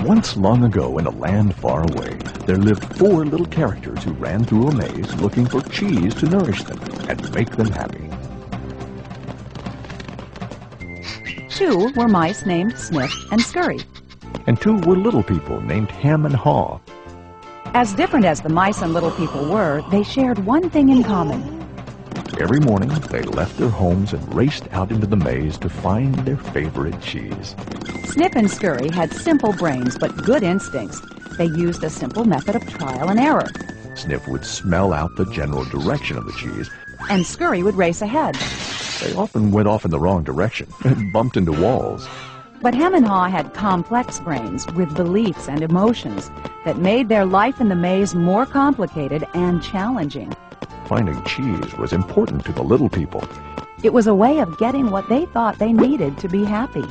Once long ago in a land far away, there lived 4 little characters who ran through a maze looking for cheese to nourish them and make them happy. 2 were mice named Snip and Scurry. And 2 were little people named Ham and Haw. As different as the mice and little people were, they shared one thing in common. Every morning, they left their homes and raced out into the maze to find their favorite cheese. Snip and Scurry had simple brains but good instincts. They used a simple method of trial and error. Snip would smell out the general direction of the cheese, and Scurry would race ahead. They often went off in the wrong direction and bumped into walls. But Ham and Haw had complex brains with beliefs and emotions that made their life in the maze more complicated and challenging. Finding cheese was important to the little people. It was a way of getting what they thought they needed to be happy.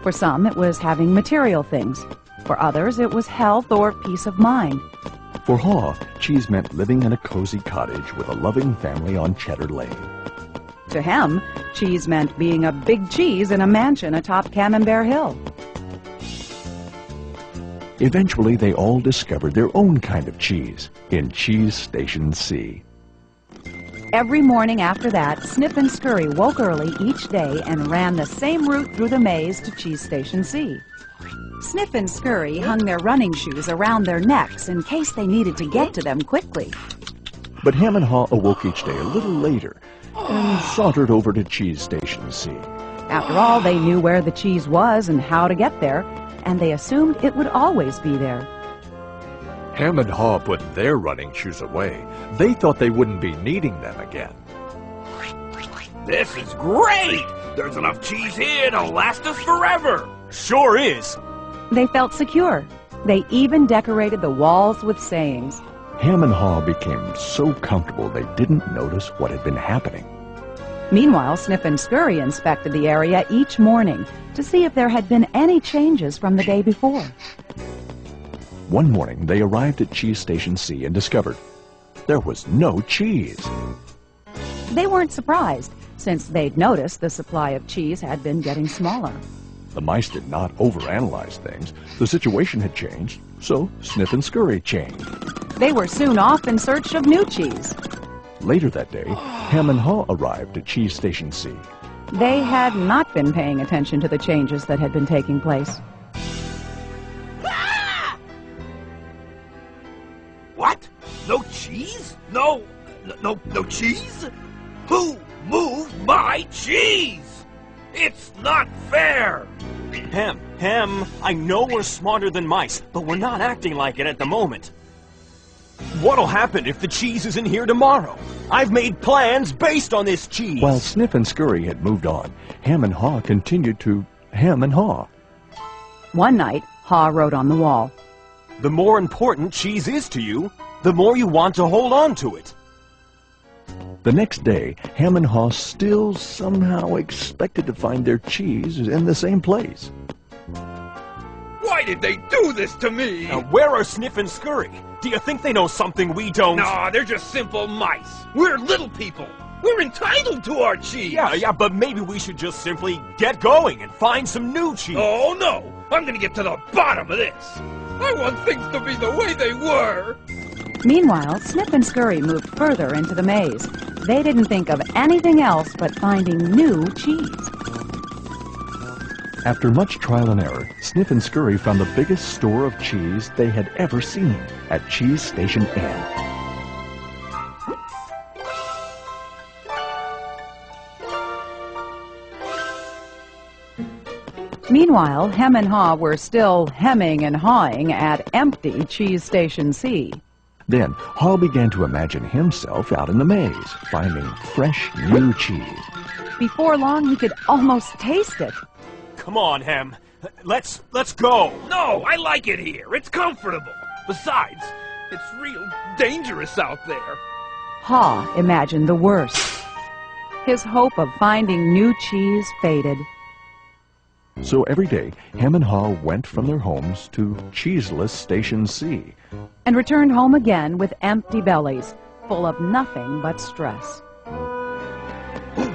For some, it was having material things. For others, it was health or peace of mind. For Haw, cheese meant living in a cozy cottage with a loving family on Cheddar Lane. To him, cheese meant being a big cheese in a mansion atop Camembert Hill. Eventually, they all discovered their own kind of cheese in Cheese Station C. Every morning after that, Snip and Scurry woke early each day and ran the same route through the maze to Cheese Station C. Snip and Scurry hung their running shoes around their necks in case they needed to get to them quickly. But Ham and Haw awoke each day a little later and sauntered over to Cheese Station C. After all, they knew where the cheese was and how to get there, and they assumed it would always be there. Ham and Haw put their running shoes away. They thought they wouldn't be needing them again. This is great! There's enough cheese here to last us forever! Sure is! They felt secure. They even decorated the walls with sayings. Ham and Haw became so comfortable they didn't notice what had been happening. Meanwhile, Snip and Scurry inspected the area each morning to see if there had been any changes from the day before. One morning, they arrived at Cheese Station C and discovered there was no cheese. They weren't surprised, since they'd noticed the supply of cheese had been getting smaller. The mice did not overanalyze things. The situation had changed, so Snip and Scurry changed. They were soon off in search of new cheese. Later that day, Ham and Haw arrived at Cheese Station C. They had not been paying attention to the changes that had been taking place. What? No cheese? No cheese? Who moved my cheese? It's not fair! Ham, I know we're smarter than mice, but we're not acting like it at the moment. What'll happen if the cheese isn't here tomorrow? I've made plans based on this cheese. While Snip and Scurry had moved on, Ham and Haw continued to Ham and Haw. One night, Haw wrote on the wall, "The more important cheese is to you, the more you want to hold on to it." The next day, Ham and Haw still somehow expected to find their cheese in the same place. Why did they do this to me? Now, where are Snip and Scurry? Do you think they know something we don't? No, they're just simple mice. We're little people. We're entitled to our cheese. Yeah, but maybe we should just simply get going and find some new cheese. Oh, no. I'm going to get to the bottom of this. I want things to be the way they were. Meanwhile, Snip and Scurry moved further into the maze. They didn't think of anything else but finding new cheese. After much trial and error, Snip and Scurry found the biggest store of cheese they had ever seen at Cheese Station N. Meanwhile, Hem and Haw were still hemming and hawing at empty Cheese Station C. Then, Haw began to imagine himself out in the maze, finding fresh, new cheese. Before long, he could almost taste it. Come on, Hem. Let's go. No, I like it here. It's comfortable. Besides, it's real dangerous out there. Haw imagined the worst. His hope of finding new cheese faded. So every day, Hem and Haw went from their homes to cheeseless Station C. And returned home again with empty bellies, full of nothing but stress.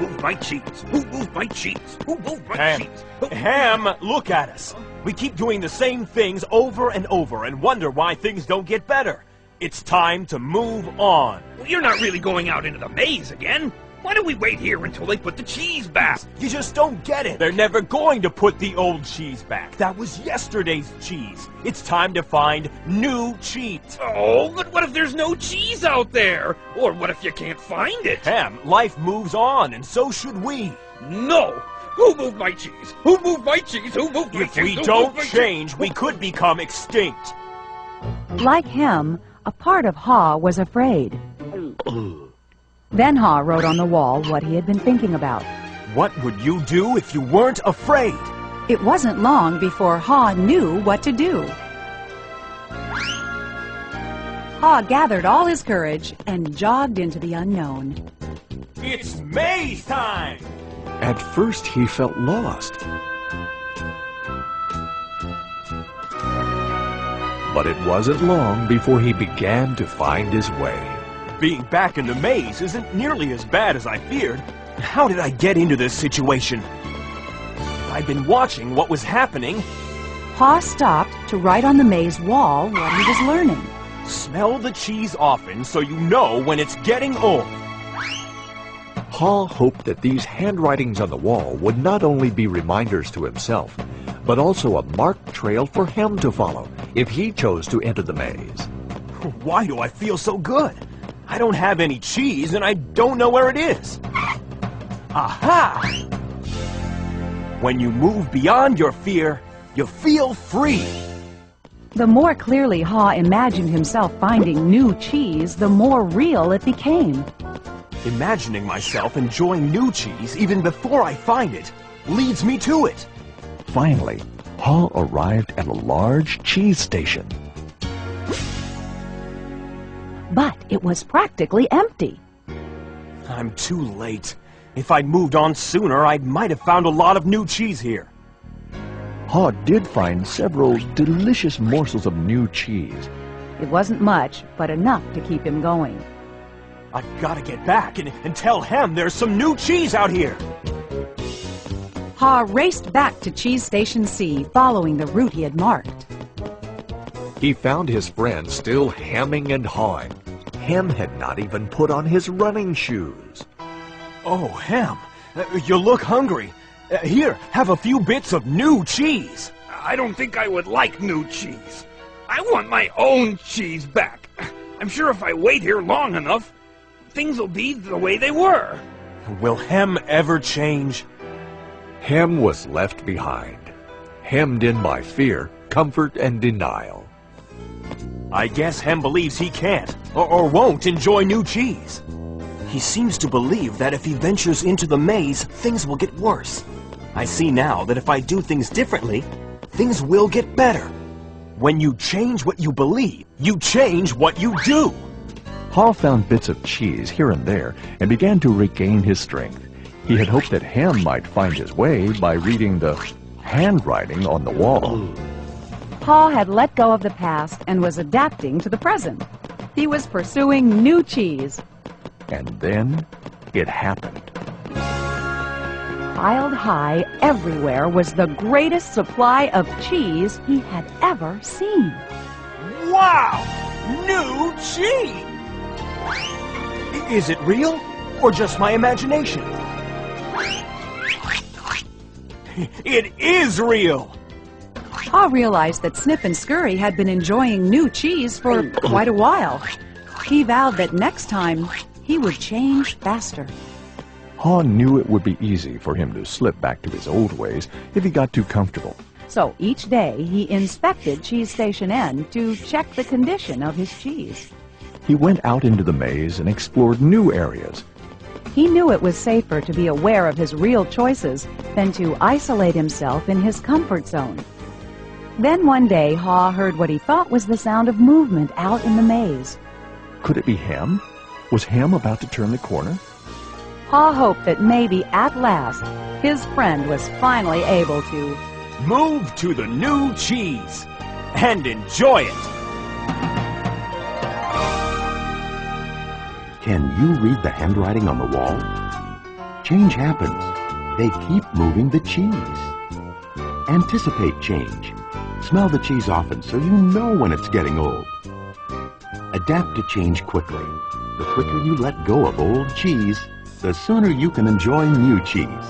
moved my cheese? Who moved my cheese? Who moved my Ham, cheese? Ham, look at us. We keep doing the same things over and over and wonder why things don't get better. It's time to move on. Well, you're not really going out into the maze again. Why don't we wait here until they put the cheese back? You just don't get it. They're never going to put the old cheese back. That was yesterday's cheese. It's time to find new cheese. Oh, but what if there's no cheese out there? Or what if you can't find it? Ham, life moves on, and so should we. No! Who moved my cheese? Who moved my cheese? Who moved my cheese? If we Who don't moved my change, we could become extinct. Like him, a part of Ha was afraid. Then Ha wrote on the wall what he had been thinking about. What would you do if you weren't afraid? It wasn't long before Ha knew what to do. Ha gathered all his courage and jogged into the unknown. It's maze time! At first, he felt lost. But it wasn't long before he began to find his way. Being back in the maze isn't nearly as bad as I feared. How did I get into this situation? I'd been watching what was happening. Ha stopped to write on the maze wall what he was learning. Smell the cheese often so you know when it's getting old. Ha hoped that these handwritings on the wall would not only be reminders to himself, but also a marked trail for him to follow if he chose to enter the maze. Why do I feel so good? I don't have any cheese and I don't know where it is. Aha! When you move beyond your fear, you feel free. The more clearly Ha imagined himself finding new cheese, the more real it became. Imagining myself enjoying new cheese even before I find it leads me to it. Finally, Ha arrived at a large cheese station. But it was practically empty. I'm too late. If I'd moved on sooner, I might have found a lot of new cheese here. Ha did find several delicious morsels of new cheese. It wasn't much, but enough to keep him going. I've got to get back and tell Hem there's some new cheese out here. Ha raced back to Cheese Station C, following the route he had marked. He found his friend still hemming and hawing. Hem had not even put on his running shoes. Oh, Hem, you look hungry. Here, have a few bits of new cheese. I don't think I would like new cheese. I want my own cheese back. I'm sure if I wait here long enough, things will be the way they were. Will Hem ever change? Hem was left behind, hemmed in by fear, comfort, and denial. I guess Hem believes he can't or won't enjoy new cheese. He seems to believe that if he ventures into the maze, things will get worse. I see now that if I do things differently, things will get better. When you change what you believe, you change what you do. Ha found bits of cheese here and there and began to regain his strength. He had hoped that Hem might find his way by reading the handwriting on the wall. Ha had let go of the past and was adapting to the present. He was pursuing new cheese. And then it happened. Piled high everywhere was the greatest supply of cheese he had ever seen. Wow! New cheese! Is it real or just my imagination? It is real! Ha realized that Snip and Scurry had been enjoying new cheese for quite a while. He vowed that next time he would change faster. Ha knew it would be easy for him to slip back to his old ways if he got too comfortable. So each day he inspected Cheese Station N to check the condition of his cheese. He went out into the maze and explored new areas. He knew it was safer to be aware of his real choices than to isolate himself in his comfort zone. Then one day Ha heard what he thought was the sound of movement out in the maze. Could it be Hem? Was Hem about to turn the corner? Ha hoped that maybe at last his friend was finally able to move to the new cheese and enjoy it. Can you read the handwriting on the wall? change happens, they keep moving the cheese. Anticipate change. Smell the cheese often so you know when it's getting old. Adapt to change quickly. The quicker you let go of old cheese, the sooner you can enjoy new cheese.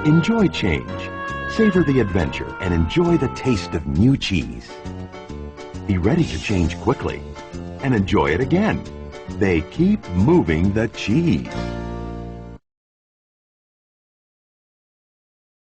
Enjoy change. Savor the adventure and enjoy the taste of new cheese. Be ready to change quickly and enjoy it again. They keep moving the cheese.